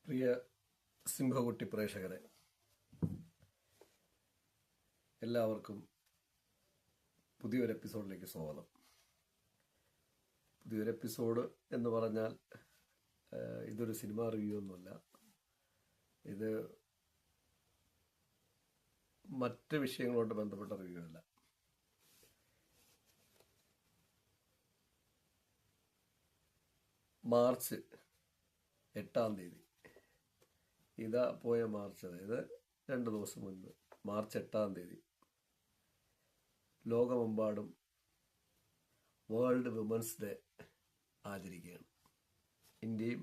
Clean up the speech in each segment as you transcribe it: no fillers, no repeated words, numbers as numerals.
പ്രിയ സിംഹകുട്ടി പ്രേക്ഷകരെ, എല്ലാവർക്കും പുതിയൊരു എപ്പിസോഡിലേക്ക് സ്വാഗതം. പുതിയൊരു എപ്പിസോഡ് എന്ന് പറഞ്ഞാൽ ഇതൊരു സിനിമ റിവ്യൂ ഒന്നുമല്ല. ഇത് മറ്റ് വിഷയങ്ങളോട് ബന്ധപ്പെട്ട റിവ്യൂ അല്ല. മാർച്ച് 8 ഇതാ പോയ മാർച്ച്, അതായത് 2 ദിവസം മുൻപ് മാർച്ച് 8 ലോകമെമ്പാടും വേൾഡ് വിമൻസ് ഡേ ആചരിക്കുകയാണ്. ഇന്ത്യയും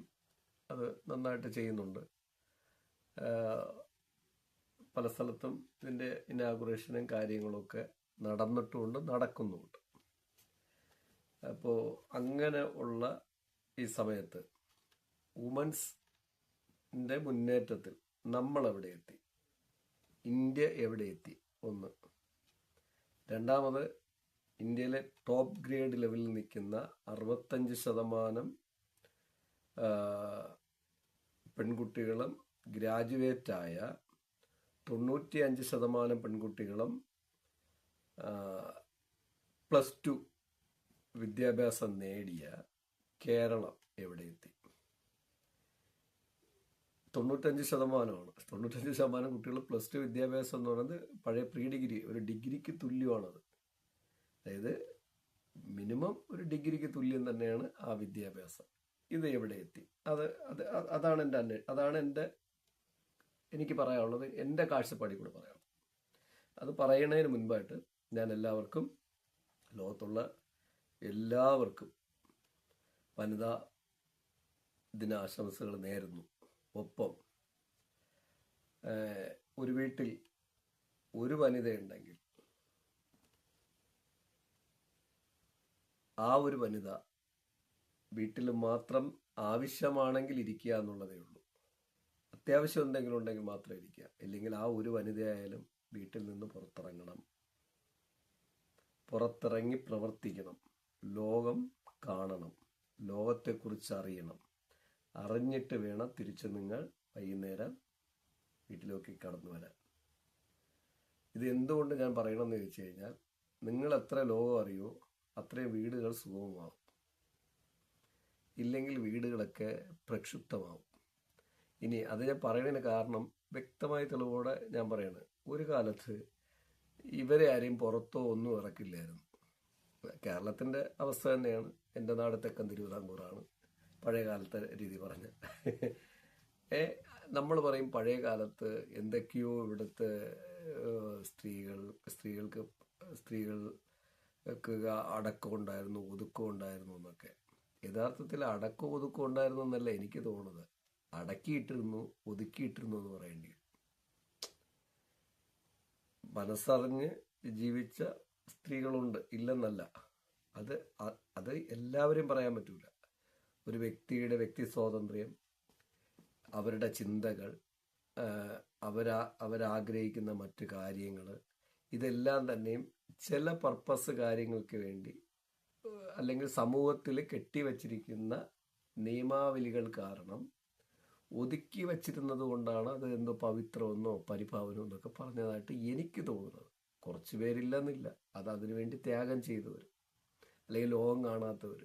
അത് നന്നായിട്ട് ചെയ്യുന്നുണ്ട്. പല സ്ഥലത്തും ഇതിൻ്റെ ഇനാഗുറേഷനും കാര്യങ്ങളൊക്കെ നടന്നിട്ടുമുണ്ട്, നടക്കുന്നുമുണ്ട്. അപ്പോൾ അങ്ങനെ ഉള്ള ഈ സമയത്ത് വുമൻസിൻ്റെ മുന്നേറ്റത്തിൽ നമ്മൾ എവിടെ എത്തി, ഇന്ത്യ എവിടെ എത്തി, ഒന്ന്. രണ്ടാമത്, ഇന്ത്യയിലെ ടോപ്പ് ഗ്രേഡ് ലെവലിൽ നിൽക്കുന്ന 65% പെൺകുട്ടികളും ഗ്രാജുവേറ്റായ 95% പെൺകുട്ടികളും +2 വിദ്യാഭ്യാസം നേടിയ കേരളം എവിടെ എത്തി? 95%. 95% കുട്ടികൾ +2 വിദ്യാഭ്യാസം എന്ന് പറയുന്നത് പഴയ പ്രീ ഡിഗ്രി, ഒരു ഡിഗ്രിക്ക് തുല്യമാണത്. അതായത് മിനിമം ഒരു ഡിഗ്രിക്ക് തുല്യം തന്നെയാണ് ആ വിദ്യാഭ്യാസം. ഇത് എവിടെ എത്തി? അതാണ് എനിക്ക് പറയാനുള്ളത്, എൻ്റെ കാഴ്ചപ്പാടിൽ കൂടെ പറയാം. അത് പറയുന്നതിന് മുൻപായിട്ട് ഞാൻ ലോകത്തുള്ള എല്ലാവർക്കും വനിതാ ദിനാശംസകൾ നേരുന്നു. ഒപ്പം ഒരു വീട്ടിൽ ഒരു വനിതയുണ്ടെങ്കിൽ ആ ഒരു വനിത വീട്ടിൽ മാത്രം ആവശ്യമാണെങ്കിൽ ഇരിക്കുക എന്നുള്ളതേ ഉള്ളൂ. അത്യാവശ്യം എന്തെങ്കിലും ഉണ്ടെങ്കിൽ മാത്രം ഇരിക്കുക. ഇല്ലെങ്കിൽ ആ ഒരു വനിതയായാലും വീട്ടിൽ നിന്ന് പുറത്തിറങ്ങണം, പുറത്തിറങ്ങി പ്രവർത്തിക്കണം, ലോകം കാണണം, ലോകത്തെക്കുറിച്ച് അറിയണം. അറിഞ്ഞിട്ട് വേണം തിരിച്ച് നിങ്ങൾ വൈകുന്നേരം വീട്ടിലേക്ക് കടന്നു വരാൻ. ഇത് എന്തുകൊണ്ട് ഞാൻ പറയണമെന്ന് ചോദിച്ചു കഴിഞ്ഞാൽ, നിങ്ങൾ എത്ര ലോകം അറിയോ അത്രയും വീടുകൾ സുഗമമാവും. ഇല്ലെങ്കിൽ വീടുകളൊക്കെ പ്രക്ഷുബ്ധമാവും. ഇനി അത് ഞാൻ പറയുന്നതിന് കാരണം വ്യക്തമായ തെളിവോടെ ഞാൻ പറയാണ്. ഒരു കാലത്ത് ഇവരെ ആരെയും പുറത്തോ ഒന്നും ഇറക്കില്ലായിരുന്നു. കേരളത്തിൻ്റെ അവസ്ഥ തന്നെയാണ്. എൻ്റെ നാട് തെക്കൻ തിരുവിതാംകൂറാണ്, പഴയ കാലത്തെ രീതി പറഞ്ഞ്. നമ്മൾ പറയും പഴയ കാലത്ത് എന്തൊക്കെയോ ഇവിടുത്തെ സ്ത്രീകൾക്ക് അടക്കം ഉണ്ടായിരുന്നു, ഒതുക്കം ഉണ്ടായിരുന്നു എന്നൊക്കെ. യഥാർത്ഥത്തിൽ അടക്കം ഒതുക്കം ഉണ്ടായിരുന്നു എന്നല്ല എനിക്ക് തോന്നുന്നത്, അടക്കിയിട്ടിരുന്നു, ഒതുക്കിയിട്ടിരുന്നു എന്ന് പറയേണ്ടി. മനസ്സറിഞ്ഞ് ജീവിച്ച സ്ത്രീകളുണ്ട്, ഇല്ലെന്നല്ല. അത് എല്ലാവരെയും പറയാൻ പറ്റൂല. ഒരു വ്യക്തിയുടെ വ്യക്തി സ്വാതന്ത്ര്യം, അവരുടെ ചിന്തകൾ, അവരാഗ്രഹിക്കുന്ന മറ്റു കാര്യങ്ങൾ, ഇതെല്ലാം തന്നെയും ചില പർപ്പസ് കാര്യങ്ങൾക്ക് വേണ്ടി അല്ലെങ്കിൽ സമൂഹത്തിൽ കെട്ടിവച്ചിരിക്കുന്ന നിയമാവലികൾ കാരണം ഒതുക്കി വച്ചിരുന്നത് കൊണ്ടാണ് അത് എന്തോ പവിത്രമെന്നോ പരിഭാവനോ എന്നൊക്കെ പറഞ്ഞതായിട്ട് എനിക്ക് തോന്നുന്നത്. കുറച്ച് പേരില്ലെന്നില്ല, അത് അതിനുവേണ്ടി ത്യാഗം ചെയ്തവർ അല്ലെങ്കിൽ ലോകം കാണാത്തവർ.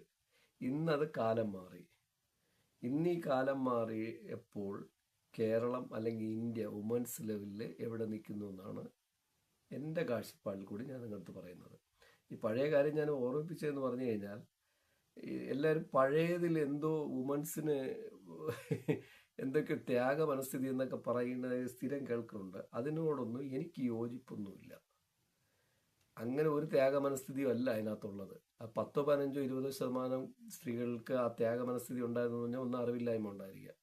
ഇന്നത് കാലം മാറി. ഇന്ന് ഈ കാലം മാറിയപ്പോൾ കേരളം അല്ലെങ്കിൽ ഇന്ത്യ വുമൻസ് ലെവലിൽ എവിടെ നിൽക്കുന്നു എന്നാണ് എൻ്റെ കാഴ്ചപ്പാടിൽ കൂടി ഞാൻ നിങ്ങളടുത്ത് പറയുന്നത്. ഈ പഴയ കാര്യം ഞാൻ ഓർമ്മിപ്പിച്ചതെന്ന് പറഞ്ഞു കഴിഞ്ഞാൽ, എല്ലാവരും പഴയതിൽ എന്തോ വുമൻസിന് എന്തൊക്കെ ത്യാഗ മനസ്ഥിതി എന്നൊക്കെ പറയുന്നത് സ്ഥിരം കേൾക്കുന്നുണ്ട്. അതിനോടൊന്നും എനിക്ക് യോജിപ്പൊന്നുമില്ല. അങ്ങനെ ഒരു ത്യാഗ മനസ്ഥിതിയും അല്ല അതിനകത്തുള്ളത്. 10, 15, 20% സ്ത്രീകൾക്ക് ആ ത്യാഗ മനസ്ഥിതി ഉണ്ടായിരുന്നു പറഞ്ഞാൽ ഒന്നും അറിവില്ലായ്മ ഉണ്ടായിരിക്കാം,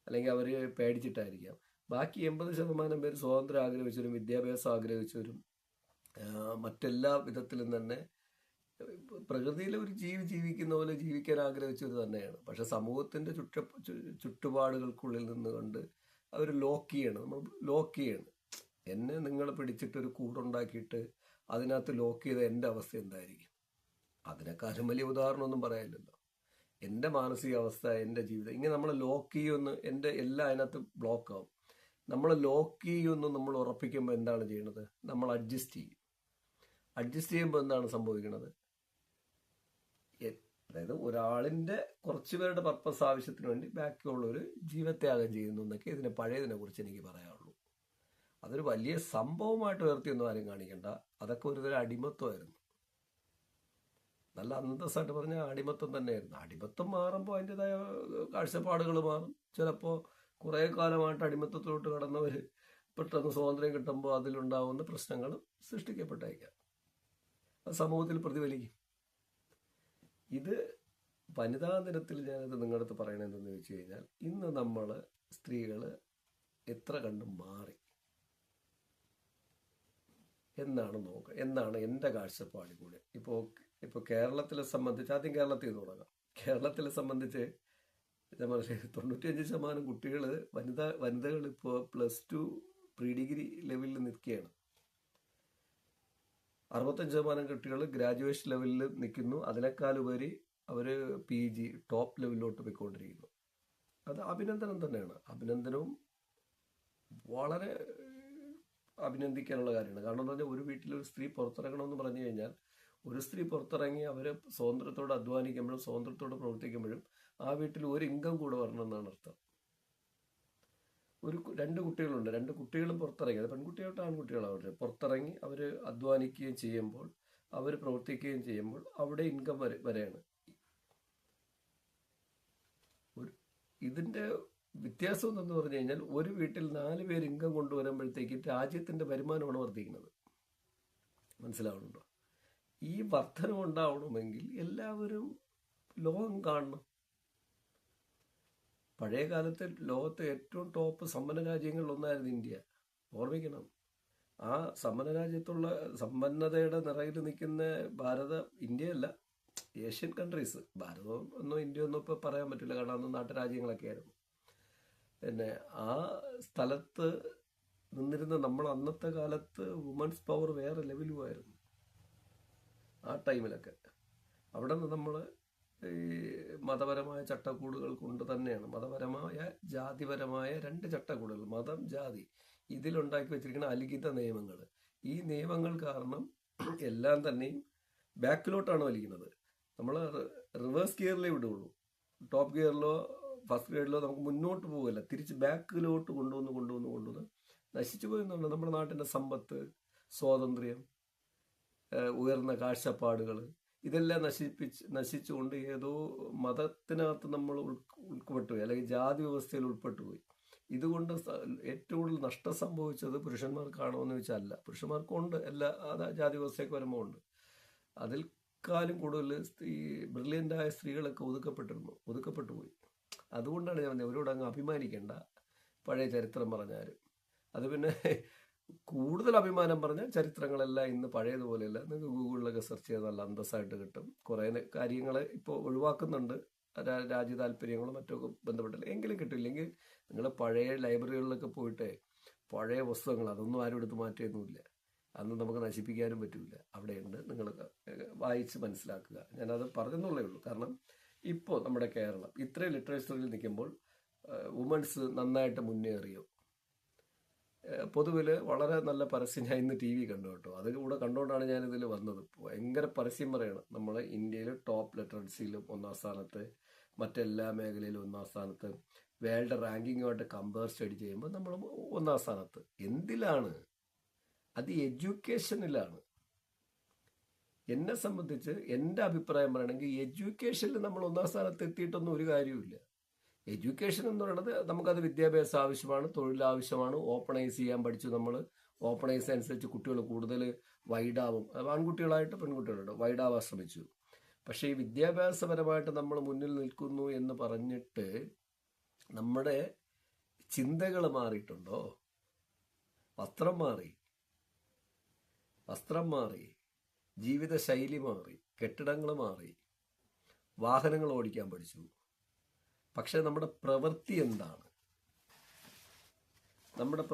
അല്ലെങ്കിൽ അവർ പേടിച്ചിട്ടായിരിക്കാം. ബാക്കി 80% പേര് സ്വാതന്ത്ര്യം ആഗ്രഹിച്ചവരും വിദ്യാഭ്യാസം ആഗ്രഹിച്ചവരും മറ്റെല്ലാ വിധത്തിലും തന്നെ പ്രകൃതിയിലെ ഒരു ജീവിക്കുന്ന പോലെ ജീവിക്കാൻ ആഗ്രഹിച്ചത് തന്നെയാണ്. പക്ഷെ സമൂഹത്തിൻ്റെ ചുറ്റുപാടുകൾക്കുള്ളിൽ നിന്നുകൊണ്ട് അവർ ലോക്ക് ചെയ്യണം. എന്നെ നിങ്ങൾ പിടിച്ചിട്ടൊരു കൂടുണ്ടാക്കിയിട്ട് അതിനകത്ത് ലോക്ക് ചെയ്ത എൻ്റെ അവസ്ഥ എന്തായിരിക്കും? അതിനെക്കാളും വലിയ ഉദാഹരണമൊന്നും പറയാനില്ലല്ലോ. എൻ്റെ മാനസികാവസ്ഥ, എൻ്റെ ജീവിതം ഇങ്ങനെ നമ്മൾ ലോക്ക് ചെയ്യുമെന്ന്, എൻ്റെ എല്ലാം അതിനകത്ത് ബ്ലോക്ക് ആവും. നമ്മൾ ലോക്ക് ചെയ്യുമെന്ന് നമ്മൾ ഉറപ്പിക്കുമ്പോൾ എന്താണ് ചെയ്യുന്നത്? നമ്മൾ അഡ്ജസ്റ്റ് ചെയ്യും. അഡ്ജസ്റ്റ് ചെയ്യുമ്പോൾ എന്താണ് സംഭവിക്കുന്നത്? അതായത് ഒരാളിൻ്റെ കുറച്ച് പേരുടെ പർപ്പസ് ആവശ്യത്തിന് വേണ്ടി ബാക്കിയുള്ളൊരു ജീവത്യാഗം ചെയ്യുന്നു എന്നൊക്കെ ഇതിനെ പഴയതിനെ കുറിച്ച് എനിക്ക് പറയാനുള്ളൂ. അതൊരു വലിയ സംഭവമായിട്ട് ഉയർത്തിയൊന്നും ആരും കാണിക്കണ്ട. അതൊക്കെ ഒരുതരം അടിമത്വമായിരുന്നു. നല്ല അന്തസ്സായിട്ട് പറഞ്ഞാൽ അടിമത്വം തന്നെയായിരുന്നു. അടിമത്വം മാറുമ്പോൾ അതിൻ്റെതായ കാഴ്ചപ്പാടുകൾ മാറും. ചിലപ്പോൾ കുറേ കാലമായിട്ട് അടിമത്വത്തിലോട്ട് കടന്നവർ പെട്ടെന്ന് സ്വാതന്ത്ര്യം കിട്ടുമ്പോൾ അതിലുണ്ടാവുന്ന പ്രശ്നങ്ങൾ സൃഷ്ടിക്കപ്പെട്ടേക്കാം. അത് സമൂഹത്തിൽ പ്രതിഫലിക്കും. ഇത് വനിതാ ദിനത്തിൽ ഞാനത് നിങ്ങളുടെ അടുത്ത് പറയണതെന്ന് ചോദിച്ചു കഴിഞ്ഞാൽ, ഇന്ന് നമ്മൾ സ്ത്രീകൾ എത്ര കണ്ടും മാറി എന്നാണ് നോക്കുക, എന്നാണ് എൻ്റെ കാഴ്ചപ്പാടിൽ കൂടെ. ഇപ്പോൾ കേരളത്തിലെ സംബന്ധിച്ച്, ആദ്യം കേരളത്തിൽ നിന്ന് തുടങ്ങാം. കേരളത്തിലെ സംബന്ധിച്ച് ഞാൻ പറഞ്ഞ 95% കുട്ടികൾ വനിതകൾ ഇപ്പോൾ +2 പ്രീ ഡിഗ്രി ലെവലിൽ നിൽക്കുകയാണ്. 65% കുട്ടികൾ ഗ്രാജുവേഷൻ ലെവലിൽ നിൽക്കുന്നു. അതിനേക്കാളുപരി അവർ PG ടോപ്പ് ലെവലിലോട്ട് പോയിക്കൊണ്ടിരിക്കുന്നു. അത് അഭിനന്ദനം തന്നെയാണ്. അഭിനന്ദനവും വളരെ അഭിനന്ദിക്കാനുള്ള കാര്യമാണ്. കാരണം എന്താ പറഞ്ഞാൽ, ഒരു വീട്ടിലൊരു സ്ത്രീ പുറത്തിറങ്ങണമെന്ന് പറഞ്ഞു കഴിഞ്ഞാൽ, ഒരു സ്ത്രീ പുറത്തിറങ്ങി അവർ സ്വാതന്ത്ര്യത്തോടെ അധ്വാനിക്കുമ്പോഴും സ്വാതന്ത്ര്യത്തോടെ പ്രവർത്തിക്കുമ്പോഴും ആ വീട്ടിൽ ഒരു ഇൻകം കൂടെ വരണമെന്നാണ് അർത്ഥം. 2 കുട്ടികളുണ്ട്, 2 കുട്ടികളും പുറത്തിറങ്ങി, അത് പെൺകുട്ടിയാവട്ടെ ആൺകുട്ടികളാവട്ടെ, പുറത്തിറങ്ങി അവർ അധ്വാനിക്കുകയും ചെയ്യുമ്പോൾ, അവർ പ്രവർത്തിക്കുകയും ചെയ്യുമ്പോൾ അവിടെ ഇൻകം വരെയാണ്. ഇതിൻ്റെ വ്യത്യാസം എന്ന് പറഞ്ഞു കഴിഞ്ഞാൽ, ഒരു വീട്ടിൽ 4 പേര് ഇൻകം കൊണ്ടുവരുമ്പോഴത്തേക്ക് രാജ്യത്തിൻ്റെ വരുമാനമാണ് വർദ്ധിക്കുന്നത്. മനസ്സിലാവുന്നുണ്ടോ? ഈ വർധനം ഉണ്ടാവണമെങ്കിൽ എല്ലാവരും ലോകം കാണണം. പഴയ കാലത്ത് ലോകത്തെ ഏറ്റവും ടോപ്പ് സമ്പന്ന രാജ്യങ്ങളിലൊന്നായിരുന്നു ഇന്ത്യ. ഓർമ്മിക്കണം. ആ സമ്പന്നതയുടെ നിറയിൽ നിൽക്കുന്ന ഇന്ത്യയല്ല, ഏഷ്യൻ കൺട്രീസ്. ഭാരതം എന്നോ ഇന്ത്യ എന്നോ ഇപ്പോൾ പറയാൻ പറ്റില്ല, കാരണം അന്ന് നാട്ടുരാജ്യങ്ങളൊക്കെ ആയിരുന്നു. പിന്നെ ആ സ്ഥലത്ത് നിന്നിരുന്ന നമ്മൾ അന്നത്തെ കാലത്ത് വുമൻസ് പവർ വേറെ ലെവലുമായിരുന്നു. ആ ടൈമിലൊക്കെ അവിടെ നിന്ന് നമ്മൾ ഈ മതപരമായ ചട്ടക്കൂടുകൾ കൊണ്ട് തന്നെയാണ്, മതപരമായ ജാതിപരമായ 2 ചട്ടക്കൂടുകൾ, മതം ജാതി, ഇതിലുണ്ടാക്കി വെച്ചിരിക്കുന്ന അലിഖിത നിയമങ്ങൾ. ഈ നിയമങ്ങൾ കാരണം എല്ലാം തന്നെയും ബാക്കിലോട്ടാണ് വലിക്കുന്നത്. നമ്മൾ റിവേഴ്സ് ഗിയറിലേ വിടുകയുള്ളൂ. ടോപ്പ് ഗിയറിലോ ഫസ്റ്റ് ഗ്രേഡിലോ നമുക്ക് മുന്നോട്ട് പോകില്ല, തിരിച്ച് ബാക്കിലോട്ട് കൊണ്ടുവന്ന് നശിച്ചു പോയെന്നുണ്ട്. നമ്മുടെ നാട്ടിൻ്റെ സമ്പത്ത്, സ്വാതന്ത്ര്യം, ഉയർന്ന കാഴ്ചപ്പാടുകൾ, ഇതെല്ലാം നശിച്ചുകൊണ്ട് ഏതോ മതത്തിനകത്ത് നമ്മൾ ഉൾപ്പെട്ടുപോയി, അല്ലെങ്കിൽ ജാതി വ്യവസ്ഥയിൽ ഉൾപ്പെട്ടുപോയി. ഇതുകൊണ്ട് ഏറ്റവും കൂടുതൽ നഷ്ടം സംഭവിച്ചത് പുരുഷന്മാർക്കാണോ എന്ന് ചോദിച്ചാൽ അല്ല. പുരുഷന്മാർക്കുണ്ട്, എല്ലാ ജാതി വ്യവസ്ഥയൊക്കെ വരുമ്പോൾ ഉണ്ട്. അതിൽക്കാലും കൂടുതൽ ബ്രില്യൻ്റായ സ്ത്രീകളൊക്കെ ഒതുക്കപ്പെട്ടു പോയി. അതുകൊണ്ടാണ് ഞാൻ പറഞ്ഞത്, അവരോട് അങ്ങ് അഭിമാനിക്കേണ്ട പഴയ ചരിത്രം പറഞ്ഞാലും. അത് പിന്നെ കൂടുതൽ അഭിമാനം പറഞ്ഞാൽ ചരിത്രങ്ങളെല്ലാം ഇന്ന് പഴയതുപോലെയല്ല. നിങ്ങൾക്ക് ഗൂഗിളിലൊക്കെ സെർച്ച് ചെയ്താൽ നല്ല അന്തസ്സായിട്ട് കിട്ടും. കുറേ കാര്യങ്ങൾ ഇപ്പോൾ ഒഴിവാക്കുന്നുണ്ട്, രാജ്യ താല്പര്യങ്ങളും മറ്റൊക്കെ ബന്ധപ്പെട്ടില്ല. എങ്കിലും കിട്ടില്ലെങ്കിൽ നിങ്ങൾ പഴയ ലൈബ്രറികളിലൊക്കെ പോയിട്ട് പഴയ പുസ്തകങ്ങൾ, അതൊന്നും ആരും എടുത്ത് മാറ്റിയൊന്നുമില്ല, അതൊന്നും നമുക്ക് നശിപ്പിക്കാനും പറ്റില്ല. അവിടെയുണ്ട്, നിങ്ങൾ വായിച്ച് മനസ്സിലാക്കുക. ഞാനത് പറഞ്ഞെന്നുള്ളേ ഉള്ളൂ. കാരണം ഇപ്പോൾ നമ്മുടെ കേരളം ഇത്രയും ലിറ്ററേച്ചറിൽ നിൽക്കുമ്പോൾ വുമൻസ് നന്നായിട്ട് മുന്നേറിയോ? പൊതുവിൽ വളരെ നല്ല പരസ്യം ഞാൻ ഇന്ന് TV കണ്ടു കേട്ടോ. അത് കൂടെ കണ്ടുകൊണ്ടാണ് ഞാനിതിൽ വന്നത്. ഭയങ്കര പരസ്യം പറയണം. നമ്മൾ ഇന്ത്യയിൽ ടോപ്പ് ലിറ്ററൻസിയിലും 1ാം സ്ഥാനത്ത്, മറ്റെല്ലാ മേഖലയിലും 1ാം സ്ഥാനത്ത്, വേൾഡ് റാങ്കിങ്ങുമായിട്ട് കമ്പയർ സ്റ്റഡി ചെയ്യുമ്പോൾ നമ്മൾ 1ാം സ്ഥാനത്ത്. എന്തിലാണ്? അത് എഡ്യൂക്കേഷനിലാണ്. എന്നെ സംബന്ധിച്ച് എൻ്റെ അഭിപ്രായം പറയണമെങ്കിൽ, എഡ്യൂക്കേഷനിൽ നമ്മൾ 1ാം സ്ഥാനത്ത് എത്തിയിട്ടൊന്നും ഒരു കാര്യമില്ല. എഡ്യൂക്കേഷൻ എന്ന് പറയുന്നത് നമുക്കത് വിദ്യാഭ്യാസം ആവശ്യമാണ്, തൊഴിൽ ആവശ്യമാണ്. ഓപ്പണൈസ് ചെയ്യാൻ പഠിച്ചു നമ്മൾ. ഓപ്പണൈസ് അനുസരിച്ച് കുട്ടികൾ കൂടുതൽ വൈഡാവും. ആൺകുട്ടികളായിട്ട് പെൺകുട്ടികളായിട്ട് വൈഡാവാൻ ശ്രമിച്ചു. പക്ഷേ ഈ വിദ്യാഭ്യാസപരമായിട്ട് നമ്മൾ മുന്നിൽ നിൽക്കുന്നു എന്ന് പറഞ്ഞിട്ട് നമ്മുടെ ചിന്തകൾ മാറിയിട്ടുണ്ടോ? വസ്ത്രം മാറി, ജീവിതശൈലി മാറി, കെട്ടിടങ്ങൾ മാറി, വാഹനങ്ങൾ ഓടിക്കാൻ പഠിച്ചു. പക്ഷെ നമ്മുടെ പ്രവൃത്തി എന്താണ്? നമ്മുടെ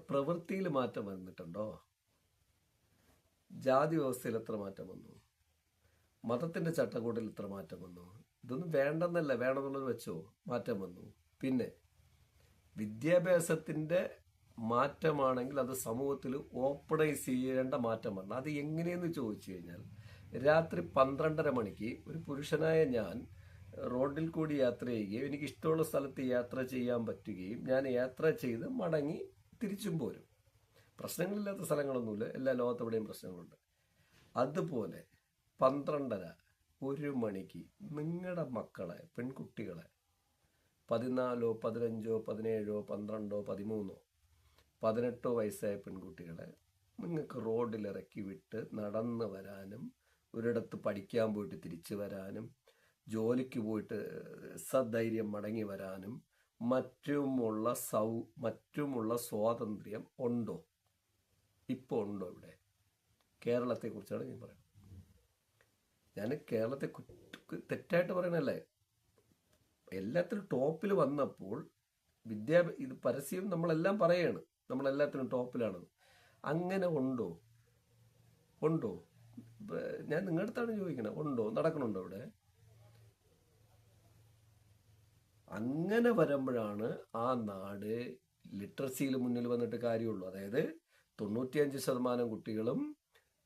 പ്രവൃത്തിയിൽ മാറ്റം വന്നിട്ടുണ്ടോ? ജാതി വ്യവസ്ഥയിൽ എത്ര മാറ്റം വന്നു? മതത്തിന്റെ ചട്ടക്കൂടിൽ ഇത്ര മാറ്റം വന്നു. ഇതൊന്നും വേണ്ടെന്നല്ല, വേണമെന്നുള്ളത് വെച്ചോ, മാറ്റം വന്നു. പിന്നെ വിദ്യാഭ്യാസത്തിന്റെ മാറ്റമാണെങ്കിൽ അത് സമൂഹത്തിൽ ഓപ്പണൈസ് ചെയ്യേണ്ട മാറ്റമാണ്. അത് എങ്ങനെയെന്ന് ചോദിച്ചു കഴിഞ്ഞാൽ, രാത്രി 12:30 മണിക്ക് ഒരു പുരുഷനായ ഞാൻ റോഡിൽ കൂടി യാത്ര ചെയ്യുകയും എനിക്ക് ഇഷ്ടമുള്ള സ്ഥലത്ത് യാത്ര ചെയ്യാൻ പറ്റുകയും ഞാൻ യാത്ര ചെയ്ത് മടങ്ങി തിരിച്ചും പോരും. പ്രശ്നങ്ങളില്ലാത്ത സ്ഥലങ്ങളൊന്നുമില്ല, എല്ലാ ലോകത്തെവിടെയും പ്രശ്നങ്ങളുണ്ട്. അതുപോലെ 12:30 1 മണിക്ക് നിങ്ങളുടെ മക്കളെ, പെൺകുട്ടികളെ, 14, 15, 17, 12, 13, 18 വയസ്സായ പെൺകുട്ടികളെ നിങ്ങൾക്ക് റോഡിലിറക്കി വിട്ട് നടന്നു വരാനും, ഒരിടത്ത് പഠിക്കാൻ പോയിട്ട് തിരിച്ചു വരാനും, ജോലിക്ക് പോയിട്ട് സധൈര്യം മടങ്ങി വരാനും മറ്റുമുള്ള സ്വാതന്ത്ര്യം ഉണ്ടോ? ഇപ്പോൾ ഉണ്ടോ? ഇവിടെ കേരളത്തെക്കുറിച്ചാണ് ഞാൻ പറയുന്നത്. ഞാൻ കേരളത്തെ തെറ്റായിട്ട് പറയണല്ലേ. എല്ലാത്തിനും ടോപ്പിൽ വന്നപ്പോൾ ഇത് പരസ്യം നമ്മളെല്ലാം പറയാണ്, നമ്മളെല്ലാത്തിനും ടോപ്പിലാണെന്ന്. അങ്ങനെ ഉണ്ടോ? ഞാൻ നിങ്ങളുടെ അടുത്താണ് ചോദിക്കണത്. ഉണ്ടോ? നടക്കണുണ്ടോ ഇവിടെ? അങ്ങനെ വരുമ്പോഴാണ് ആ നാട് ലിറ്ററസിയിൽ മുന്നിൽ വന്നിട്ട് കാര്യമുള്ളൂ. അതായത് 95% കുട്ടികളും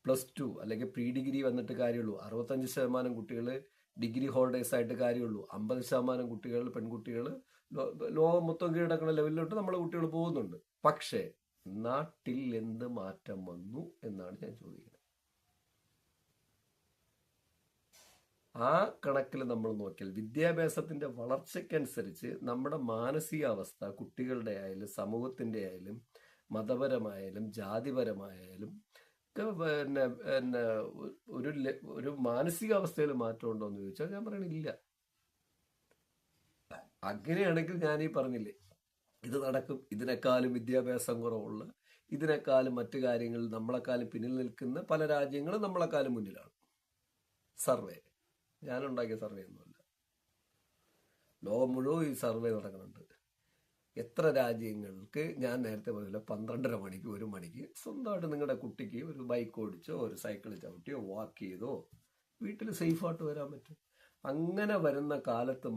+2 അല്ലെങ്കിൽ പ്രീ ഡിഗ്രി വന്നിട്ട് കാര്യമുള്ളൂ. 65% കുട്ടികൾ ഡിഗ്രി ഹോൾഡേഴ്സ് ആയിട്ട് കാര്യമുള്ളൂ. 50% കുട്ടികൾ, പെൺകുട്ടികൾ ലോകം മൊത്തം കീഴടക്കുന്ന ലെവലിലോട്ട് നമ്മളെ കുട്ടികൾ പോകുന്നുണ്ട്. പക്ഷേ നാട്ടിൽ എന്ത് മാറ്റം വന്നു എന്നാണ് ഞാൻ ചോദിക്കുന്നത്. ആ കണക്കിൽ നമ്മൾ നോക്കിയാൽ വിദ്യാഭ്യാസത്തിന്റെ വളർച്ചയ്ക്കനുസരിച്ച് നമ്മുടെ മാനസികാവസ്ഥ, കുട്ടികളുടെ ആയാലും സമൂഹത്തിന്റെ ആയാലും മതപരമായാലും ജാതിപരമായാലും പിന്നെ പിന്നെ ഒരു മാനസികാവസ്ഥയിൽ മാറ്റം ഉണ്ടോ എന്ന് ചോദിച്ചാൽ ഞാൻ പറയണില്ല. അങ്ങനെയാണെങ്കിൽ ഞാൻ ഈ പറഞ്ഞില്ലേ, ഇത് നടക്കും. ഇതിനേക്കാളും വിദ്യാഭ്യാസം കുറവുള്ള, ഇതിനേക്കാളും മറ്റു കാര്യങ്ങളിൽ നമ്മളെക്കാളും പിന്നിൽ നിൽക്കുന്ന പല രാജ്യങ്ങളും നമ്മളെക്കാളും മുന്നിലാണ്. സർവേ ഞാനുണ്ടാക്കിയ സർവേ ഒന്നുമല്ല, ലോകം മുഴുവൻ ഈ സർവേ നടക്കുന്നുണ്ട്. എത്ര രാജ്യങ്ങൾക്ക് ഞാൻ നേരത്തെ പറഞ്ഞില്ല, 12:30 മണിക്ക് 1 മണിക്ക് സ്വന്തമായിട്ട് നിങ്ങളുടെ കുട്ടിക്ക് ഒരു ബൈക്ക് ഓടിച്ചോ ഒരു സൈക്കിൾ ചവിട്ടിയോ വാക്ക് ചെയ്തോ വീട്ടിൽ സേഫായിട്ട് വരാൻ പറ്റും. അങ്ങനെ വരുന്ന കാലത്ത്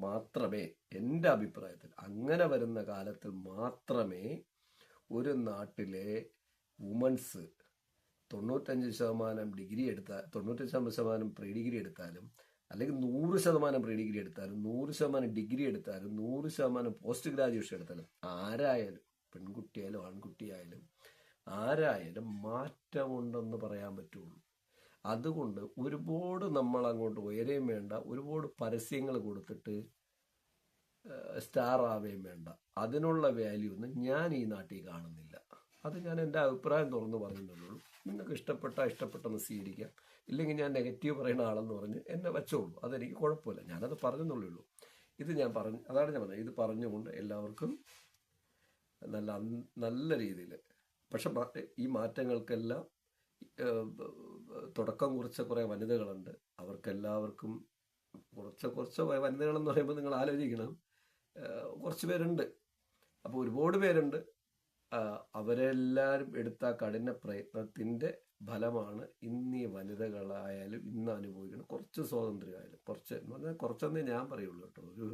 മാത്രമേ എൻ്റെ അഭിപ്രായത്തിൽ അങ്ങനെ വരുന്ന കാലത്തിൽ മാത്രമേ ഒരു നാട്ടിലെ വുമൻസ് 95% ഡിഗ്രി എടുത്താൽ, 95% പ്രീ ഡിഗ്രി എടുത്താലും, അല്ലെങ്കിൽ 100% പ്രീ ഡിഗ്രി എടുത്താലും, 100% ഡിഗ്രി എടുത്താലും, 100% പോസ്റ്റ് ഗ്രാജുവേഷൻ എടുത്താലും, ആരായാലും, പെൺകുട്ടിയായാലും ആൺകുട്ടിയായാലും ആരായാലും മാറ്റമുണ്ടെന്ന് പറയാൻ പറ്റുള്ളൂ. അതുകൊണ്ട് ഒരുപാട് നമ്മൾ അങ്ങോട്ട് ഉയരുകയും വേണ്ട, ഒരുപാട് പരസ്യങ്ങൾ കൊടുത്തിട്ട് സ്റ്റാർ ആവുകയും വേണ്ട. അതിനുള്ള വാല്യൂ ഒന്നും ഞാൻ ഈ നാട്ടിൽ കാണുന്നില്ല. അത് ഞാൻ എൻ്റെ അഭിപ്രായം തുറന്ന് പറയുന്നുള്ളൂ. നിങ്ങൾക്ക് ഇഷ്ടപ്പെട്ടെന്ന് സ്വീകരിക്കാം, ഇല്ലെങ്കിൽ ഞാൻ നെഗറ്റീവ് പറയുന്ന ആളെന്ന് പറഞ്ഞ് എന്നെ വെച്ചോളൂ, അതെനിക്ക് കുഴപ്പമില്ല. ഞാനത് പറഞ്ഞെന്നുള്ളൂ. ഇത് ഞാൻ അതാണ് ഞാൻ പറഞ്ഞത്. ഇത് പറഞ്ഞുകൊണ്ട് എല്ലാവർക്കും നല്ല രീതിയിൽ, പക്ഷെ ഈ മാറ്റങ്ങൾക്കെല്ലാം തുടക്കം കുറിച്ച കുറേ വനിതകളുണ്ട്. അവർക്കെല്ലാവർക്കും കുറച്ച് വനിതകളെന്ന് പറയുമ്പോൾ നിങ്ങൾ ആലോചിക്കണം, കുറച്ച് പേരുണ്ട്. അപ്പോൾ ഒരുപാട് പേരുണ്ട്. അവരെല്ലാവരും എടുത്ത കഠിന പ്രയത്നത്തിൻ്റെ ഫലമാണ് ഇന്ന് ഈ വനിതകളായാലും ഇന്ന് അനുഭവിക്കണം. കുറച്ച് സ്വാതന്ത്ര്യമായാലും, കുറച്ചെന്നേ ഞാൻ പറയുള്ളൂ കേട്ടോ. ഒരു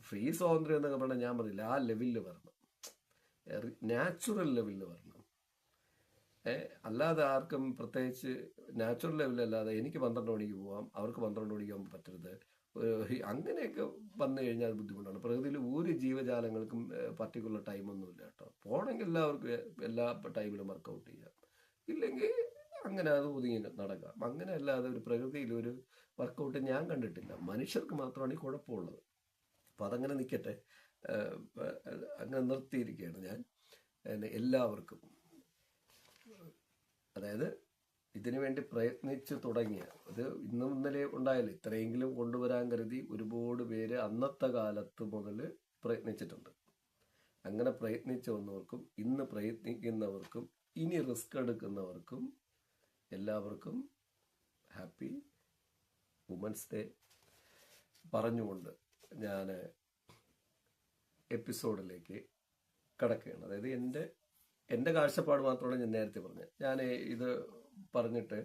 ഫ്രീ സ്വാതന്ത്ര്യം എന്നൊക്കെ പറഞ്ഞാൽ ഞാൻ പറയില്ല, ആ ലെവലിൽ വരണം, നാച്ചുറൽ ലെവലിൽ വരണം. അല്ലാതെ ആർക്കും പ്രത്യേകിച്ച് നാച്ചുറൽ ലെവലല്ലാതെ എനിക്ക് 12 മണിക്ക് പോവാം, അവർക്ക് 12 മണിക്ക് ആകുമ്പോൾ പറ്റരുത്, അങ്ങനെയൊക്കെ വന്നു കഴിഞ്ഞാൽ അത് ബുദ്ധിമുട്ടാണ്. പ്രകൃതിയിൽ ഒരു ജീവജാലങ്ങൾക്കും പർട്ടിക്കുലർ ടൈമൊന്നുമില്ല കേട്ടോ. പോകണമെങ്കിൽ എല്ലാവർക്കും എല്ലാ ടൈമിലും വർക്കൗട്ട് ചെയ്യാം, ഇല്ലെങ്കിൽ അങ്ങനെ അത് ഒതുങ്ങി നടക്കാം. അങ്ങനെ അല്ലാതെ ഒരു പ്രകൃതിയിൽ ഒരു വർക്കൗട്ട് ഞാൻ കണ്ടിട്ടില്ല. മനുഷ്യർക്ക് മാത്രമാണ് ഈ കുഴപ്പമുള്ളത്. അപ്പം അതങ്ങനെ നിൽക്കട്ടെ, അങ്ങനെ നിർത്തിയിരിക്കുകയാണ് ഞാൻ. എല്ലാവർക്കും, അതായത് ഇതിനു വേണ്ടി പ്രയത്നിച്ച് തുടങ്ങിയ, ഇത് ഇന്നും ഇന്നലെ ഉണ്ടായാലും ഇത്രയെങ്കിലും കൊണ്ടുവരാൻ കരുതി ഒരുപാട് പേര് അന്നത്തെ കാലത്ത് മുതൽ പ്രയത്നിച്ചിട്ടുണ്ട്. അങ്ങനെ പ്രയത്നിച്ചു വന്നവർക്കും ഇന്ന് പ്രയത്നിക്കുന്നവർക്കും ഇനി റിസ്ക് എടുക്കുന്നവർക്കും എല്ലാവർക്കും ഹാപ്പി വുമൻസ് ഡേ പറഞ്ഞുകൊണ്ട് ഞാൻ എപ്പിസോഡിലേക്ക് കടക്കുകയാണ്. അതായത് എൻ്റെ കാഴ്ചപ്പാട് മാത്രമാണ് ഞാൻ നേരത്തെ പറഞ്ഞത്. ഞാൻ ഇത് പറഞ്ഞിട്ട്